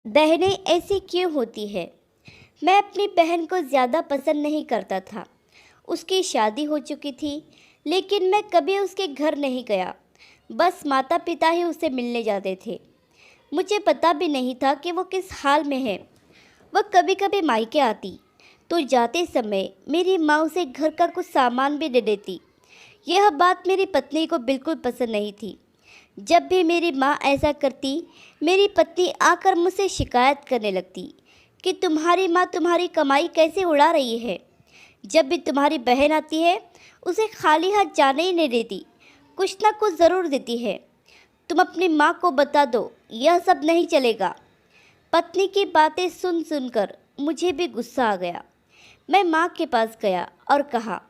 बहनें ऐसी क्यों होती है? मैं अपनी बहन को ज़्यादा पसंद नहीं करता था। उसकी शादी हो चुकी थी, लेकिन मैं कभी उसके घर नहीं गया। बस माता पिता ही उससे मिलने जाते थे। मुझे पता भी नहीं था कि वो किस हाल में है। वह कभी कभी मायके आती तो जाते समय मेरी माँ उसे घर का कुछ सामान भी दे देती। यह बात मेरी पत्नी को बिल्कुल पसंद नहीं थी। जब भी मेरी माँ ऐसा करती, मेरी पत्नी आकर मुझसे शिकायत करने लगती कि तुम्हारी माँ तुम्हारी कमाई कैसे उड़ा रही है। जब भी तुम्हारी बहन आती है, उसे खाली हाथ जाने ही नहीं देती, कुछ ना कुछ ज़रूर देती है। तुम अपनी माँ को बता दो, यह सब नहीं चलेगा। पत्नी की बातें सुन सुनकर मुझे भी गुस्सा आ गया। मैं माँ के पास गया और कहा,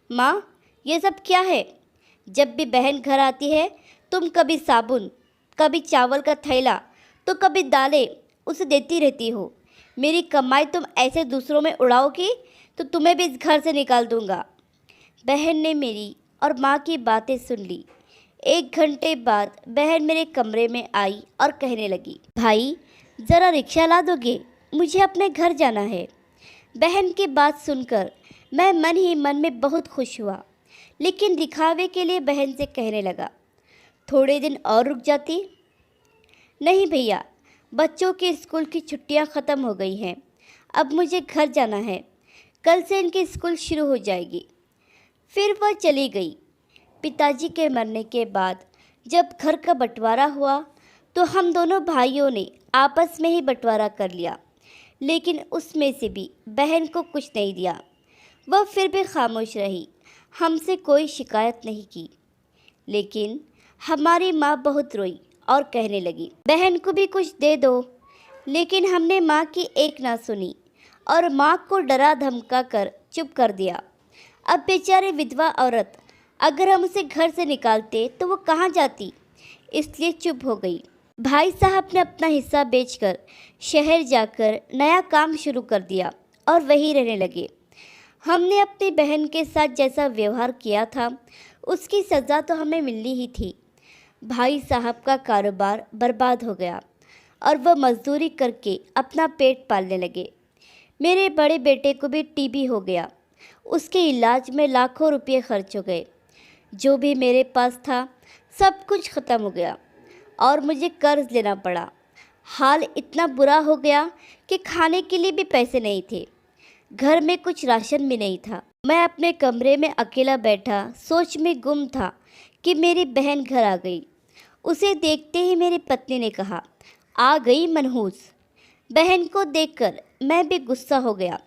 माँ, ये सब क्या है? जब भी बहन घर आती है, तुम कभी साबुन, कभी चावल का थैला, तो कभी दालें उसे देती रहती हो। मेरी कमाई तुम ऐसे दूसरों में उड़ाओगी तो तुम्हें भी इस घर से निकाल दूंगा। बहन ने मेरी और माँ की बातें सुन ली। 1 घंटे बाद बहन मेरे कमरे में आई और कहने लगी, भाई, ज़रा रिक्शा ला दोगे? मुझे अपने घर जाना है। बहन की बात सुनकर मैं मन ही मन में बहुत खुश हुआ, लेकिन दिखावे के लिए बहन से कहने लगा, थोड़े दिन और रुक जाती। नहीं भैया, बच्चों के स्कूल की छुट्टियां ख़त्म हो गई हैं। अब मुझे घर जाना है। कल से इनकी स्कूल शुरू हो जाएगी। फिर वह चली गई। पिताजी के मरने के बाद जब घर का बंटवारा हुआ तो हम दोनों भाइयों ने आपस में ही बंटवारा कर लिया, लेकिन उसमें से भी बहन को कुछ नहीं दिया। वह फिर भी खामोश रही, हमसे कोई शिकायत नहीं की। लेकिन हमारी माँ बहुत रोई और कहने लगी, बहन को भी कुछ दे दो। लेकिन हमने माँ की एक ना सुनी और माँ को डरा धमका कर चुप कर दिया। अब बेचारी विधवा औरत, अगर हम उसे घर से निकालते तो वो कहाँ जाती, इसलिए चुप हो गई। भाई साहब ने अपना हिस्सा बेचकर शहर जाकर नया काम शुरू कर दिया और वहीं रहने लगे। हमने अपनी बहन के साथ जैसा व्यवहार किया था, उसकी सज़ा तो हमें मिलनी ही थी। भाई साहब का कारोबार बर्बाद हो गया और वह मजदूरी करके अपना पेट पालने लगे। मेरे बड़े बेटे को भी टीबी हो गया। उसके इलाज में लाखों रुपये खर्च हो गए। जो भी मेरे पास था सब कुछ ख़त्म हो गया और मुझे कर्ज लेना पड़ा। हाल इतना बुरा हो गया कि खाने के लिए भी पैसे नहीं थे। घर में कुछ राशन भी नहीं था। मैं अपने कमरे में अकेला बैठा सोच में गुम था कि मेरी बहन घर आ गई। उसे देखते ही मेरी पत्नी ने कहा, आ गई मनहूस। बहन को देखकर मैं भी गुस्सा हो गया,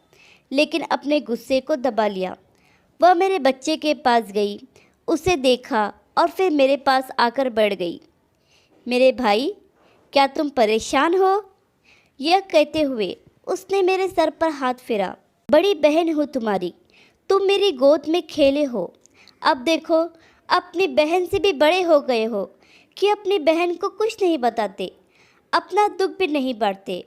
लेकिन अपने गुस्से को दबा लिया। वह मेरे बच्चे के पास गई, उसे देखा और फिर मेरे पास आकर बैठ गई। मेरे भाई, क्या तुम परेशान हो? यह कहते हुए उसने मेरे सर पर हाथ फेरा। बड़ी बहन हूँ तुम्हारी, तुम मेरी गोद में खेले हो। अब देखो, अपनी बहन से भी बड़े हो गए हो कि अपनी बहन को कुछ नहीं बताते, अपना दुख भी नहीं बांटते।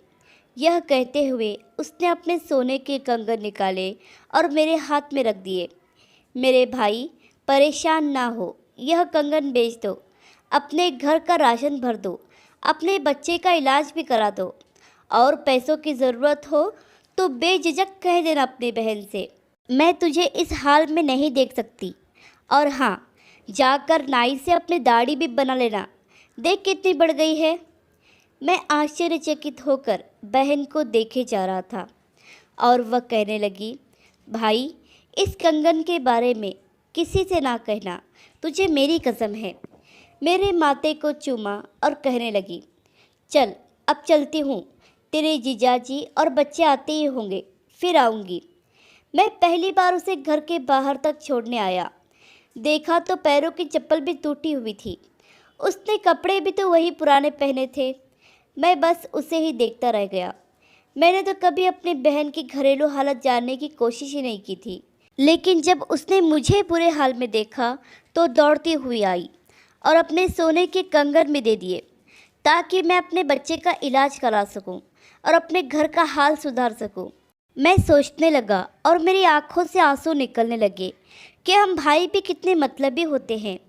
यह कहते हुए उसने अपने सोने के कंगन निकाले और मेरे हाथ में रख दिए। मेरे भाई, परेशान ना हो, यह कंगन बेच दो, अपने घर का राशन भर दो, अपने बच्चे का इलाज भी करा दो, और पैसों की ज़रूरत हो तो बेझिझक कह देना अपनी बहन से, मैं तुझे इस हाल में नहीं देख सकती। और हाँ, जाकर नाई से अपनी दाढ़ी भी बना लेना, देख कितनी बढ़ गई है। मैं आश्चर्यचकित होकर बहन को देखे जा रहा था और वह कहने लगी, भाई, इस कंगन के बारे में किसी से ना कहना, तुझे मेरी कसम है। मेरे माथे को चूमा और कहने लगी, चल अब चलती हूँ, तेरे जीजाजी और बच्चे आते ही होंगे, फिर आऊँगी। मैं पहली बार उसे घर के बाहर तक छोड़ने आया। देखा तो पैरों की चप्पल भी टूटी हुई थी। उसने कपड़े भी तो वही पुराने पहने थे। मैं बस उसे ही देखता रह गया। मैंने तो कभी अपनी बहन की घरेलू हालत जानने की कोशिश ही नहीं की थी, लेकिन जब उसने मुझे बुरे हाल में देखा तो दौड़ती हुई आई और अपने सोने के कंगन भी दे दिए ताकि मैं अपने बच्चे का इलाज करा सकूं और अपने घर का हाल सुधार सकूं। मैं सोचने लगा और मेरी आंखों से आंसू निकलने लगे कि हम भाई भी कितने मतलबी होते हैं,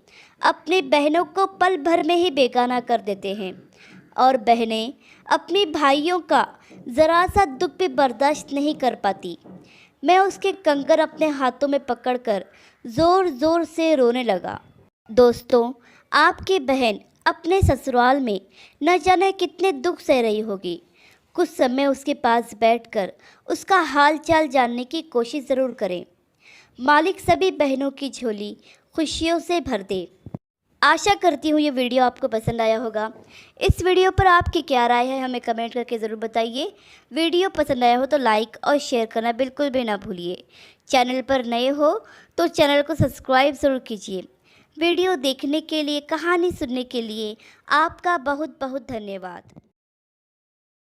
अपनी बहनों को पल भर में ही बेगाना कर देते हैं और बहनें अपने भाइयों का ज़रा सा दुख भी बर्दाश्त नहीं कर पाती। मैं उसके कंगन अपने हाथों में पकड़कर ज़ोर ज़ोर से रोने लगा। दोस्तों, आपकी बहन अपने ससुराल में न जाने कितने दुख सह रही होगी। कुछ समय उसके पास बैठकर उसका हाल चाल जानने की कोशिश ज़रूर करें। मालिक सभी बहनों की झोली खुशियों से भर दे। आशा करती हूँ ये वीडियो आपको पसंद आया होगा। इस वीडियो पर आपकी क्या राय है हमें कमेंट करके ज़रूर बताइए। वीडियो पसंद आया हो तो लाइक और शेयर करना बिल्कुल भी ना भूलिए। चैनल पर नए हो तो चैनल को सब्सक्राइब ज़रूर कीजिए। वीडियो देखने के लिए, कहानी सुनने के लिए आपका बहुत बहुत धन्यवाद।